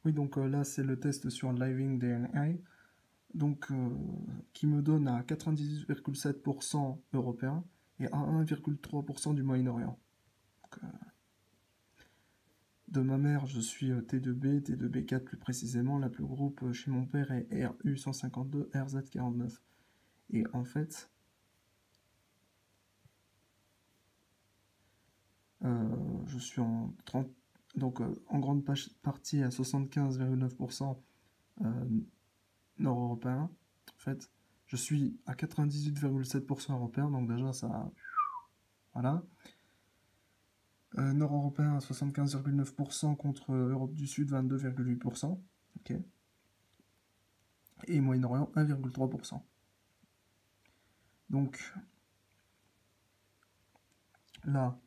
Oui, donc là, c'est le test sur Living DNA, donc, qui me donne à 98,7% européen et à 1,3% du Moyen-Orient. De ma mère, je suis T2B, T2B4 plus précisément. La plus groupe chez mon père est RU152, RZ49. Et en fait, je suis en 30, donc en grande partie à 75,9% nord-européen. En fait, je suis à 98,7% européen, donc déjà ça, voilà. Nord-européen à 75,9% contre Europe du Sud 22,8%. Ok. Et Moyen-Orient 1,3%. Donc là,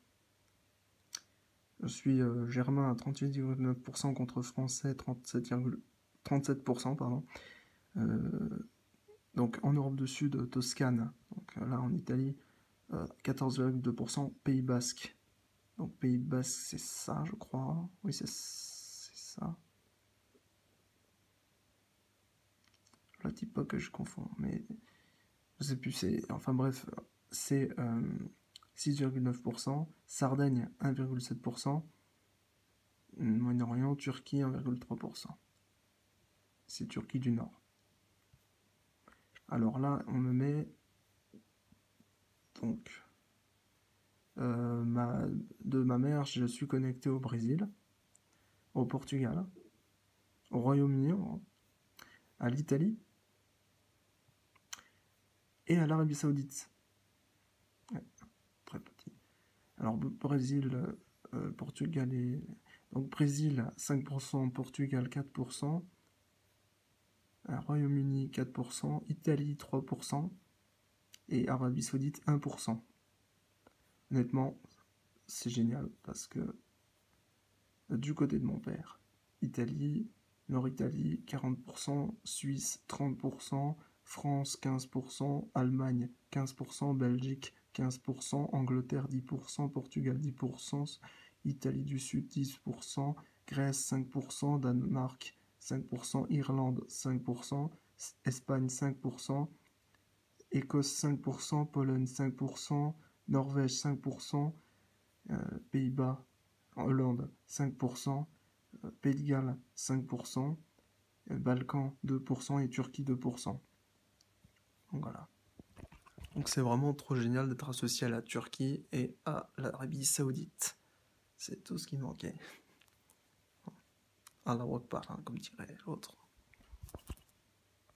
je suis germain à 38,9% contre français 37%, pardon. Donc en Europe du Sud, Toscane, donc là en Italie, 14,2%, Pays Basque. Donc Pays Basque, c'est ça, je crois. Oui, c'est ça. Là, dis pas que je confonds, mais je sais plus, c'est. Enfin bref, c'est 6,9%, Sardaigne 1,7%, Moyen-Orient, Turquie 1,3%. C'est Turquie du Nord. Alors là, on me met donc de ma mère, je suis connecté au Brésil, au Portugal, au Royaume-Uni, à l'Italie et à l'Arabie Saoudite. Ouais, très petit. Alors Brésil, Portugal et donc Brésil 5%, Portugal 4%, Royaume-Uni 4%, Italie 3% et Arabie Saoudite 1%. Honnêtement, c'est génial parce que du côté de mon père, Italie, Nord-Italie 40%, Suisse 30%, France 15%, Allemagne 15%, Belgique 15%, Angleterre 10%, Portugal 10%, Italie du Sud 10%, Grèce 5%, Danemark 5%, Irlande 5%, Espagne 5%, Écosse 5%, Pologne 5%, Norvège 5%, Pays-Bas, Hollande 5%, Pays de Galles 5%, Balkans 2% et Turquie 2%. Donc voilà. Donc c'est vraiment trop génial d'être associé à la Turquie et à l'Arabie Saoudite. C'est tout ce qui manquait. Allah Akbar, comme dirait l'autre.